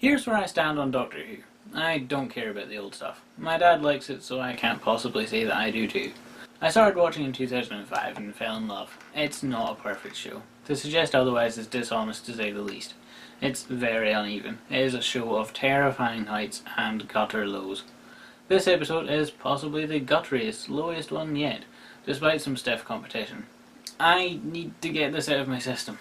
Here's where I stand on Doctor Who. I don't care about the old stuff. My dad likes it, so I can't possibly say that I do too. I started watching in 2005 and fell in love. It's not a perfect show. To suggest otherwise is dishonest to say the least. It's very uneven. It is a show of terrifying heights and gutter lows. This episode is possibly the gutteriest, lowest one yet, despite some stiff competition. I need to get this out of my system.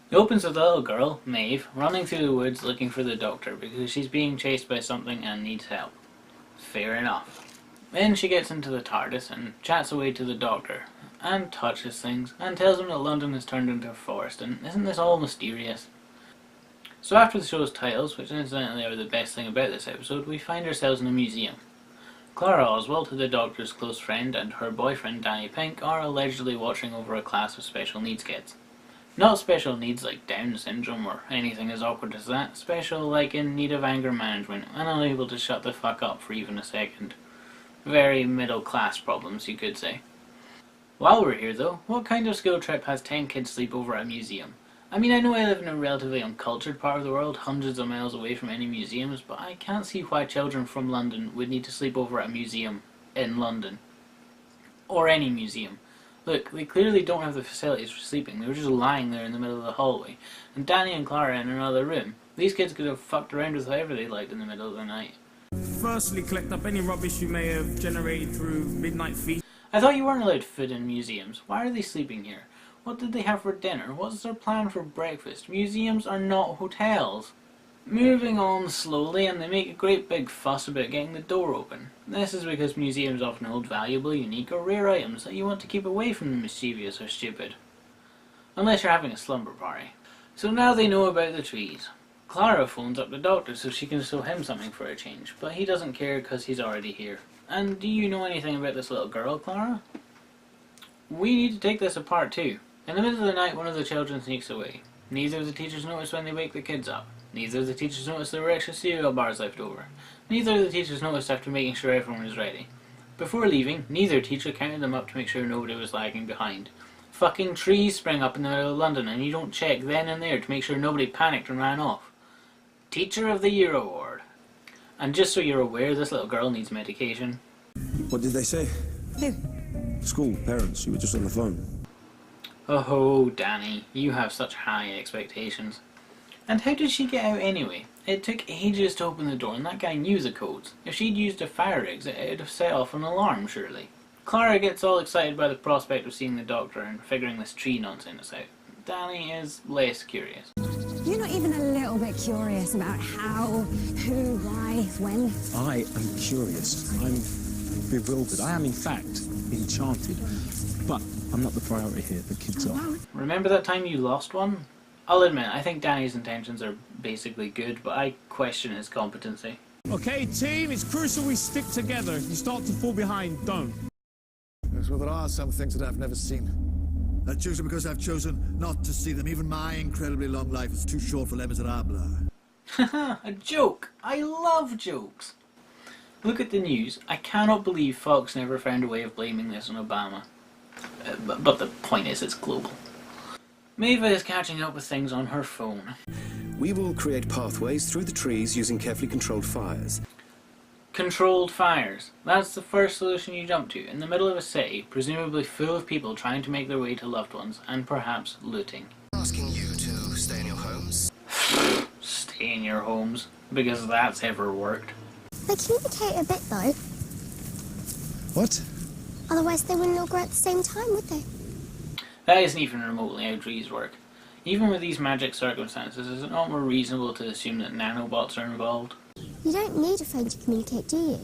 It opens with a little girl, Maeve, running through the woods looking for the Doctor because she's being chased by something and needs help. Fair enough. Then she gets into the TARDIS and chats away to the Doctor, and touches things, and tells him that London has turned into a forest, and isn't this all mysterious? So after the show's titles, which incidentally are the best thing about this episode, we find ourselves in a museum. Clara Oswald, the Doctor's close friend, and her boyfriend Danny Pink are allegedly watching over a class of special needs kids. Not special needs like Down syndrome or anything as awkward as that, special like in need of anger management and unable to shut the fuck up for even a second. Very middle class problems, you could say. While we're here though, what kind of skill trip has 10 kids sleep over at a museum? I mean, I know I live in a relatively uncultured part of the world, hundreds of miles away from any museums, but I can't see why children from London would need to sleep over at a museum in London. Or any museum. Look, they clearly don't have the facilities for sleeping, they were just lying there in the middle of the hallway, and Danny and Clara in another room. These kids could have fucked around with whoever they liked in the middle of the night. Firstly, collect up any rubbish you may have generated through midnight feast. I thought you weren't allowed food in museums. Why are they sleeping here? What did they have for dinner? What's their plan for breakfast? Museums are not hotels. Moving on slowly, and they make a great big fuss about getting the door open. This is because museums often hold valuable, unique or rare items that you want to keep away from the mischievous or stupid. Unless you're having a slumber party. So now they know about the trees. Clara phones up the Doctor so she can show him something for a change, but he doesn't care because he's already here. And do you know anything about this little girl, Clara? We need to take this apart too. In the middle of the night, one of the children sneaks away. Neither of the teachers notice when they wake the kids up. Neither of the teachers noticed there were extra cereal bars left over. Neither of the teachers noticed after making sure everyone was ready. Before leaving, neither teacher counted them up to make sure nobody was lagging behind. Fucking trees sprang up in the middle of London and you don't check then and there to make sure nobody panicked and ran off. Teacher of the Year award. And just so you're aware, this little girl needs medication. What did they say? Who? School, parents, you were just on the phone. Oh, Danny, you have such high expectations. And how did she get out anyway? It took ages to open the door and that guy knew the codes. If she'd used a fire exit, it'd have set off an alarm, surely. Clara gets all excited by the prospect of seeing the Doctor and figuring this tree nonsense out. Danny is less curious. You're not even a little bit curious about how, who, why, when? I am curious. I'm bewildered. I am, in fact, enchanted. But I'm not the priority here. The kids are. Remember that time you lost one? I'll admit, I think Danny's intentions are basically good, but I question his competency. Okay, team, it's crucial we stick together. If you start to fall behind, don't. Yes, well, there are some things that I've never seen. I choose them because I've chosen not to see them. Even my incredibly long life is too short for Les Miserables. Haha, a joke! I love jokes! Look at the news. I cannot believe Fox never found a way of blaming this on Obama. But the point is, it's global. Maeve is catching up with things on her phone. We will create pathways through the trees using carefully controlled fires. Controlled fires. That's the first solution you jump to, in the middle of a city, presumably full of people trying to make their way to loved ones, and perhaps looting. Asking you to stay in your homes. Stay in your homes, because that's ever worked. They communicate a bit though. What? Otherwise they wouldn't all grow at the same time, would they? That isn't even remotely how trees work. Even with these magic circumstances, is it not more reasonable to assume that nanobots are involved? You don't need a phone to communicate, do you?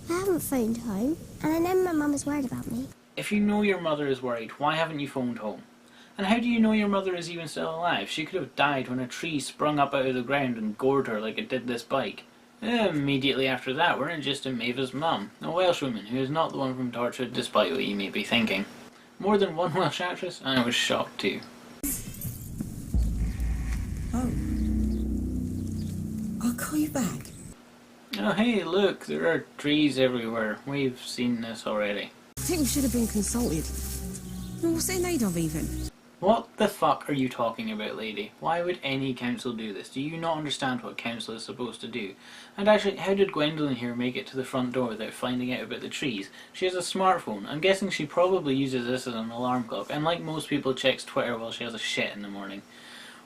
I haven't phoned home, and I know my mum is worried about me. If you know your mother is worried, why haven't you phoned home? And how do you know your mother is even still alive? She could have died when a tree sprung up out of the ground and gored her like it did this bike. Immediately after that, we're just in Maeve's mum, a Welsh woman who is not the one from Torchwood, despite what you may be thinking. More than one Welsh actress? I was shocked too. Oh. I'll call you back. Oh hey, look, there are trees everywhere. We've seen this already. I think we should have been consulted. What's it made of even? What the fuck are you talking about, lady? Why would any council do this? Do you not understand what council is supposed to do? And actually, how did Gwendolyn here make it to the front door without finding out about the trees? She has a smartphone. I'm guessing she probably uses this as an alarm clock, and like most people checks Twitter while she has a shit in the morning.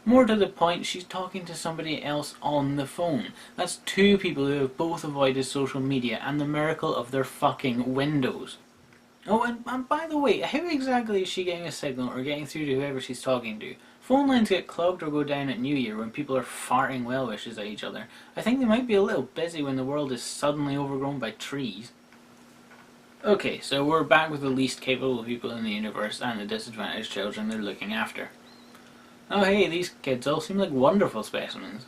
More to the point, she's talking to somebody else on the phone. That's two people who have both avoided social media and the miracle of their fucking Windows. Oh, and by the way, how exactly is she getting a signal or getting through to whoever she's talking to? Phone lines get clogged or go down at New Year when people are farting well wishes at each other. I think they might be a little busy when the world is suddenly overgrown by trees. Okay, so we're back with the least capable people in the universe and the disadvantaged children they're looking after. Oh hey, these kids all seem like wonderful specimens.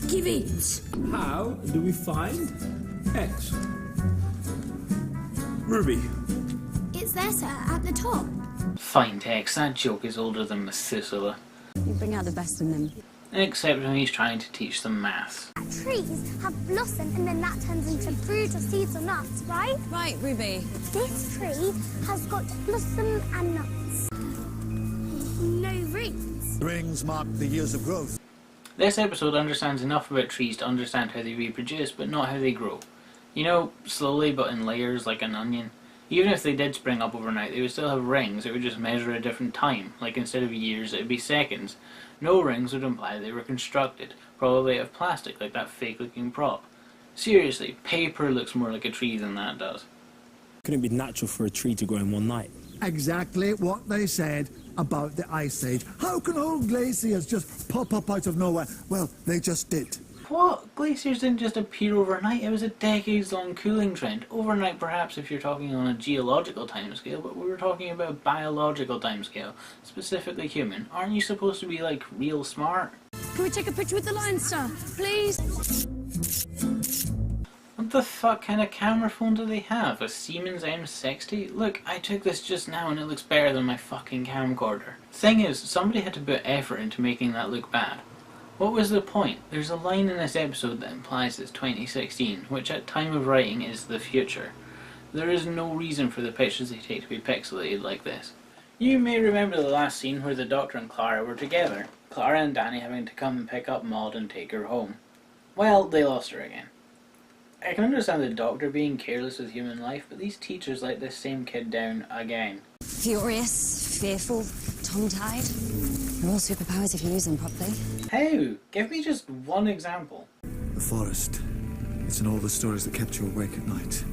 Give it! How do we find X? Ruby. It's there, sir, at the top. Fine text, that joke is older than Methuselah. You bring out the best in them. Except when he's trying to teach them maths. Trees have blossom and then that turns into fruit or seeds or nuts, right? Right, Ruby. This tree has got blossom and nuts. No roots. Rings mark the years of growth. This episode understands enough about trees to understand how they reproduce, but not how they grow. You know, slowly but in layers like an onion. Even if they did spring up overnight, they would still have rings. It would just measure a different time. Like instead of years, it would be seconds. No rings would imply they were constructed, probably out of plastic, like that fake-looking prop. Seriously, paper looks more like a tree than that does. Couldn't be natural for a tree to grow in one night. Exactly what they said about the Ice Age. How can whole glaciers just pop up out of nowhere? Well, they just did. What? Glaciers didn't just appear overnight, it was a decades-long cooling trend. Overnight perhaps if you're talking on a geological timescale, but we were talking about a biological timescale, specifically human. Aren't you supposed to be, like, real smart? Can we take a picture with the Lion Star, please? What the fuck kind of camera phone do they have? A Siemens M60? Look, I took this just now and it looks better than my fucking camcorder. Thing is, somebody had to put effort into making that look bad. What was the point? There's a line in this episode that implies it's 2016, which at time of writing is the future. There is no reason for the pictures they take to be pixelated like this. You may remember the last scene where the Doctor and Clara were together. Clara and Danny having to come and pick up Maud and take her home. Well, they lost her again. I can understand the Doctor being careless with human life, but these teachers let this same kid down again. Furious, fearful, tongue-tied. They're all superpowers if you use them properly. How? Give me just one example. The forest. It's in all the stories that kept you awake at night.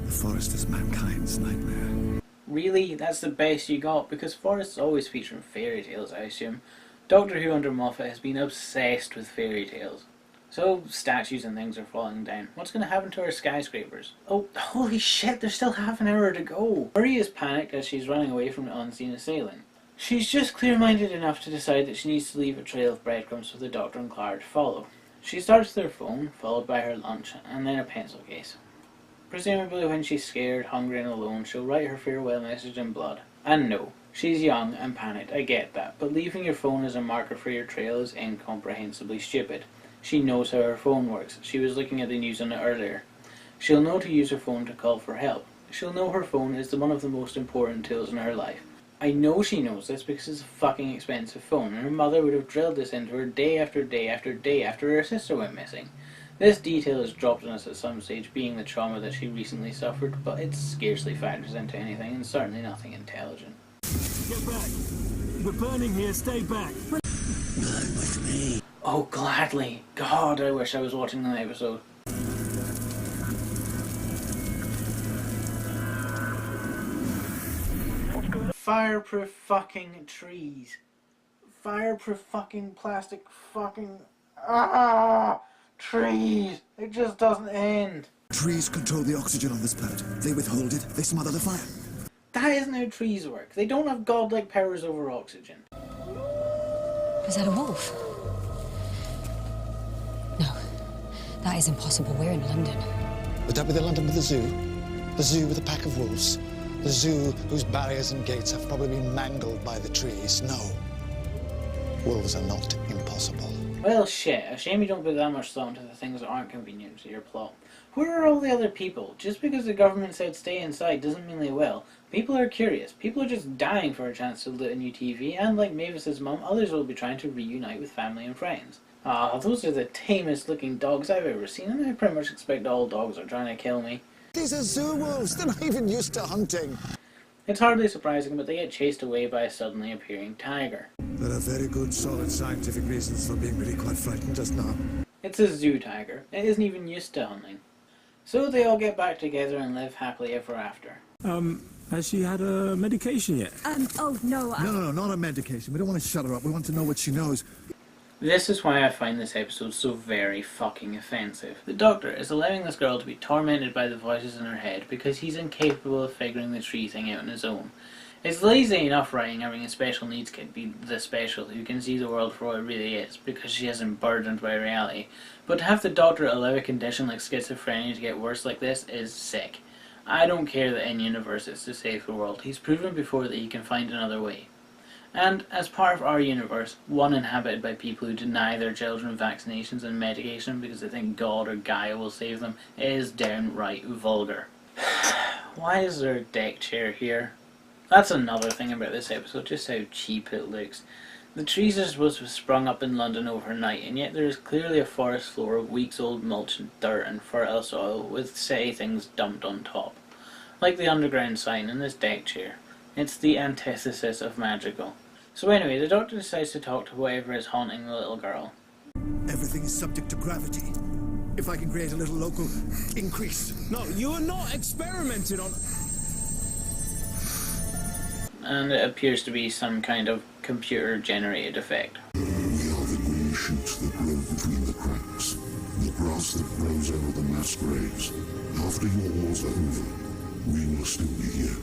The forest is mankind's nightmare. Really? That's the best you got? Because forests always feature in fairy tales, I assume. Doctor Who under Moffat has been obsessed with fairy tales. So, statues and things are falling down. What's going to happen to our skyscrapers? Oh, holy shit, there's still half an hour to go. Marie is panicked as she's running away from the unseen assailant. She's just clear-minded enough to decide that she needs to leave a trail of breadcrumbs for the Doctor and Clara to follow. She starts with her phone, followed by her lunch, and then a pencil case. Presumably when she's scared, hungry and alone, she'll write her farewell message in blood. And no, she's young and panicked, I get that, but leaving your phone as a marker for your trail is incomprehensibly stupid. She knows how her phone works. She was looking at the news on it earlier. She'll know to use her phone to call for help. She'll know her phone is one of the most important tools in her life. I know she knows this because it's a fucking expensive phone, and her mother would have drilled this into her day after day after day after her sister went missing. This detail is dropped on us at some stage, being the trauma that she recently suffered, but it scarcely factors into anything, and certainly nothing intelligent. Get back! We're burning here, stay back! Burn with me. Oh, gladly. God, I wish I was watching that episode. Fireproof fucking trees. Fireproof fucking plastic fucking... trees. It just doesn't end. Trees control the oxygen on this planet. They withhold it, they smother the fire. That isn't how trees work. They don't have godlike powers over oxygen. Was that a wolf? No, that is impossible. We're in London. Would that be the London with the zoo? The zoo with a pack of wolves? The zoo whose barriers and gates have probably been mangled by the trees? No. Wolves are not impossible. Well, shit. A shame you don't put that much thought into the things that aren't convenient to your plot. Where are all the other people? Just because the government said stay inside doesn't mean they will. People are curious. People are just dying for a chance to loot a new TV, and like Mavis's mum, others will be trying to reunite with family and friends. Ah, those are the tamest looking dogs I've ever seen, and I pretty much expect all dogs are trying to kill me. These are zoo wolves. They're not even used to hunting. It's hardly surprising, but they get chased away by a suddenly appearing tiger. There are very good, solid scientific reasons for being really quite frightened just now. It's a zoo tiger. It isn't even used to hunting. So they all get back together and live happily ever after. Has she had a medication yet? Oh, no. No, not a medication. We don't want to shut her up. We want to know what she knows. This is why I find this episode so very fucking offensive. The Doctor is allowing this girl to be tormented by the voices in her head because he's incapable of figuring the tree thing out on his own. It's lazy enough writing having a special needs kid be the special who can see the world for what it really is because she isn't burdened by reality, but to have the Doctor allow a condition like schizophrenia to get worse like this is sick. I don't care that in universe it's to save the world. He's proven before that he can find another way. And as part of our universe, one inhabited by people who deny their children vaccinations and medication because they think God or Gaia will save them, is downright vulgar. Why is there a deck chair here? That's another thing about this episode, just how cheap it looks. The trees are supposed to have sprung up in London overnight, and yet there is clearly a forest floor of weeks-old mulch and dirt and fertile soil with city things dumped on top. Like the underground sign in this deck chair. It's the antithesis of magical. So anyway, the Doctor decides to talk to whatever is haunting the little girl. Everything is subject to gravity. If I can create a little local increase. No, you are not experimenting on... And it appears to be some kind of computer-generated effect. We are the green shoots that grow between the cracks, the grass that grows over the mass graves. After your wars are over, we will still be here.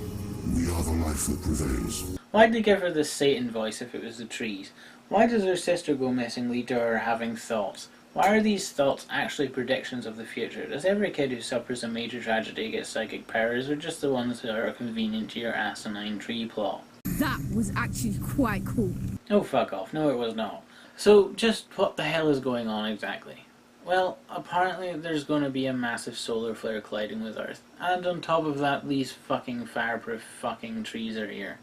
We are the life that prevails. Why'd they give her the Satan voice if it was the trees? Why does her sister go missing lead to her having thoughts? Why are these thoughts actually predictions of the future? Does every kid who suffers a major tragedy get psychic powers, or just the ones that are convenient to your asinine tree plot? That was actually quite cool. Oh, fuck off. No, it was not. So, just what the hell is going on exactly? Well, apparently there's going to be a massive solar flare colliding with Earth, and on top of that, these fucking fireproof fucking trees are here.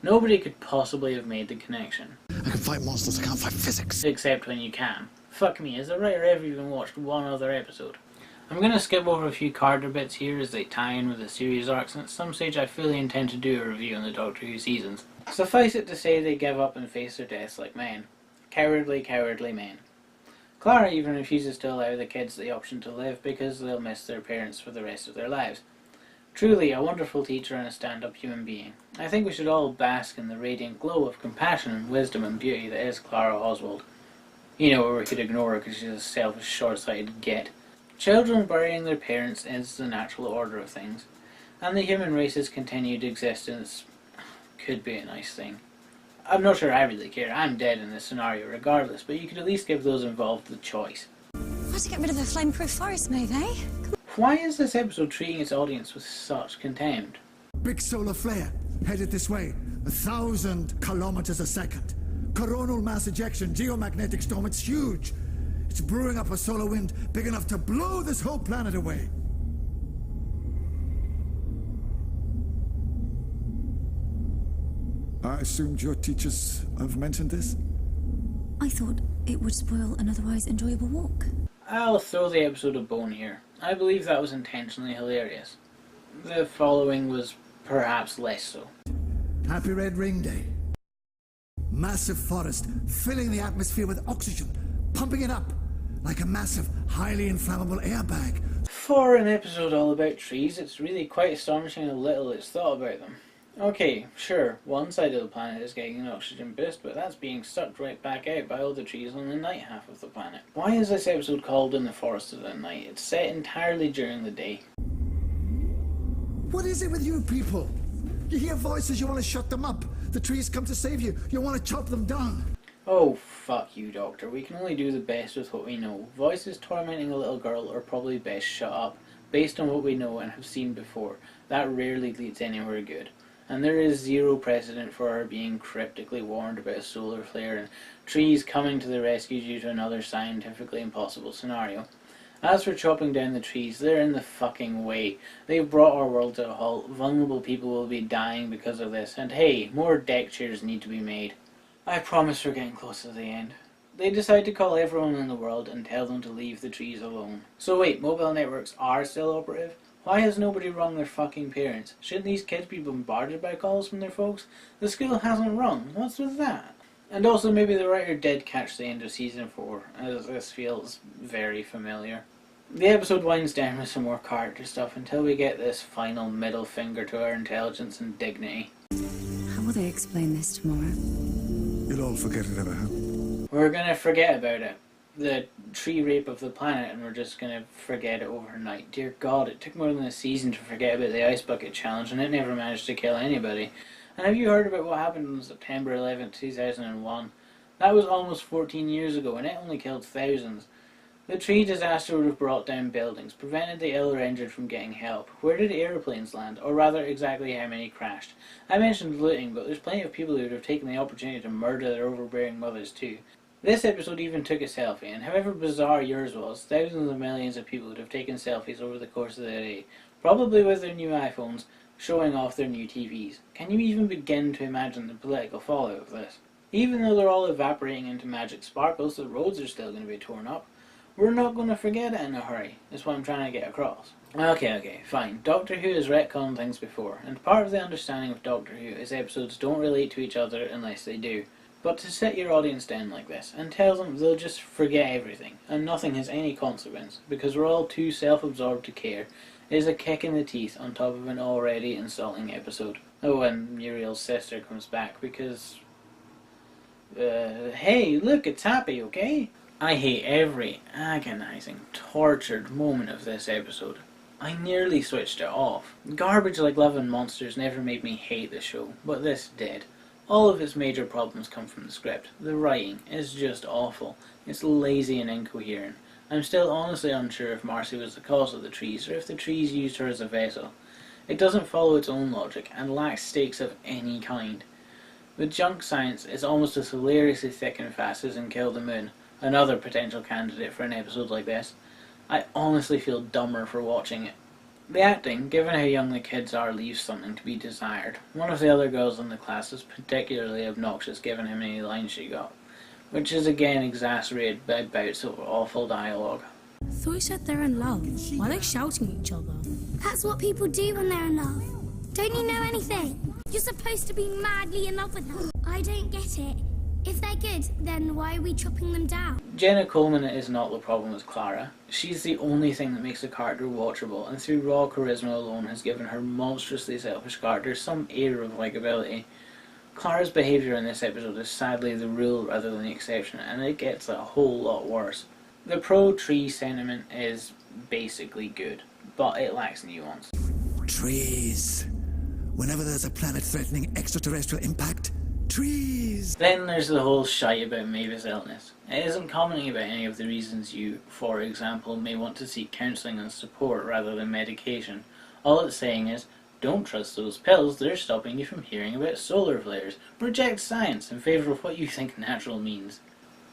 Nobody could possibly have made the connection. I can fight monsters, I can't fight physics. Except when you can. Fuck me, has the writer ever even watched one other episode? I'm going to skip over a few Carter bits here as they tie in with the series arcs, and at some stage I fully intend to do a review on the Doctor Who seasons. Suffice it to say they give up and face their deaths like men. Cowardly, cowardly men. Clara even refuses to allow the kids the option to live because they'll miss their parents for the rest of their lives. Truly a wonderful teacher and a stand-up human being. I think we should all bask in the radiant glow of compassion and wisdom and beauty that is Clara Oswald. You know, where we could ignore her because she's a selfish, short-sighted git. Children burying their parents is the natural order of things, and the human race's continued existence could be a nice thing. I'm not sure I really care. I'm dead in this scenario regardless, but you could at least give those involved the choice. Why to get rid of the flame-proof forest move, eh? Why is this episode treating its audience with such contempt? Big solar flare, headed this way, 1,000 kilometers a second. Coronal mass ejection, geomagnetic storm, it's huge. It's brewing up a solar wind big enough to blow this whole planet away. I assumed your teachers have mentioned this? I thought it would spoil an otherwise enjoyable walk. I'll throw the episode a bone here. I believe that was intentionally hilarious. The following was perhaps less so. Happy Red Ring Day. Massive forest filling the atmosphere with oxygen, pumping it up like a massive, highly inflammable airbag. For an episode all about trees, it's really quite astonishing how little it's thought about them. Okay, sure, one side of the planet is getting an oxygen boost, but that's being sucked right back out by all the trees on the night half of the planet. Why is this episode called In the Forest of the Night? It's set entirely during the day. What is it with you people? You hear voices, you want to shut them up. The trees come to save you, you want to chop them down. Oh, fuck you, Doctor. We can only do the best with what we know. Voices tormenting a little girl are probably best shut up, based on what we know and have seen before. That rarely leads anywhere good. And there is zero precedent for her being cryptically warned about a solar flare and trees coming to the rescue due to another scientifically impossible scenario. As for chopping down the trees, they're in the fucking way. They've brought our world to a halt. Vulnerable people will be dying because of this. And hey, more deck chairs need to be made. I promise we're getting close to the end. They decide to call everyone in the world and tell them to leave the trees alone. So wait, mobile networks are still operative? Why has nobody rung their fucking parents? Shouldn't these kids be bombarded by calls from their folks? The school hasn't rung. What's with that? And also maybe the writer did catch the end of season 4, as this feels very familiar. The episode winds down with some more character stuff until we get this final middle finger to our intelligence and dignity. How will they explain this tomorrow? You'll all forget it ever happened. We're gonna forget about it. The tree rape of the planet, and we're just gonna forget it overnight. Dear God, it took more than a season to forget about the Ice Bucket Challenge, and it never managed to kill anybody. And have you heard about what happened on September 11th, 2001? That was almost 14 years ago, and it only killed thousands. The tree disaster would have brought down buildings, prevented the ill or injured from getting help. Where did aeroplanes land? Or rather, exactly how many crashed? I mentioned looting, but there's plenty of people who would have taken the opportunity to murder their overbearing mothers too. This episode even took a selfie, and however bizarre yours was, thousands of millions of people would have taken selfies over the course of the day, probably with their new iPhones, showing off their new TVs. Can you even begin to imagine the political fallout of this? Even though they're all evaporating into magic sparkles, the roads are still going to be torn up. We're not going to forget it in a hurry, is what I'm trying to get across. Okay, fine. Doctor Who has retconned things before, and part of the understanding of Doctor Who is episodes don't relate to each other unless they do. But to set your audience down like this, and tell them they'll just forget everything, and nothing has any consequence, because we're all too self-absorbed to care, is a kick in the teeth on top of an already insulting episode. Oh, and Muriel's sister comes back because... hey, look, it's Happy, okay? I hate every agonizing, tortured moment of this episode. I nearly switched it off. Garbage like Love and Monsters never made me hate the show, but this did. All of its major problems come from the script. The writing is just awful. It's lazy and incoherent. I'm still honestly unsure if Marcy was the cause of the trees, or if the trees used her as a vessel. It doesn't follow its own logic, and lacks stakes of any kind. With junk science, it's almost as hilariously thick and fast as in Kill the Moon, another potential candidate for an episode like this. I honestly feel dumber for watching it. The acting, given how young the kids are, leaves something to be desired. One of the other girls in the class is particularly obnoxious given how many lines she got, which is again exacerbated by bouts of awful dialogue. I thought you said they're in love. Why are they shouting at each other? That's what people do when they're in love. Don't you know anything? You're supposed to be madly in love with them. I don't get it. If they're good, then why are we chopping them down? Jenna Coleman is not the problem with Clara. She's the only thing that makes the character watchable, and through raw charisma alone has given her monstrously selfish character some air of likability. Clara's behaviour in this episode is sadly the rule rather than the exception, and it gets a whole lot worse. The pro-tree sentiment is basically good, but it lacks nuance. Trees. Whenever there's a planet-threatening extraterrestrial impact, trees! Then there's the whole shite about Mavis' illness. It isn't commenting about any of the reasons you, for example, may want to seek counselling and support rather than medication. All it's saying is, don't trust those pills, they're stopping you from hearing about solar flares. Reject science in favour of what you think natural means.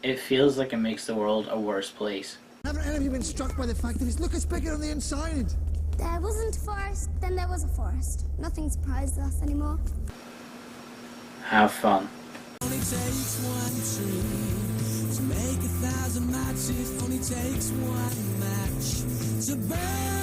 It feels like it makes the world a worse place. Haven't any of you been struck by the fact that it's bigger on the inside? There wasn't a forest, then there was a forest. Nothing surprises us anymore. Have fun. Only takes one tree to make 1,000 matches. Only takes one match to burn.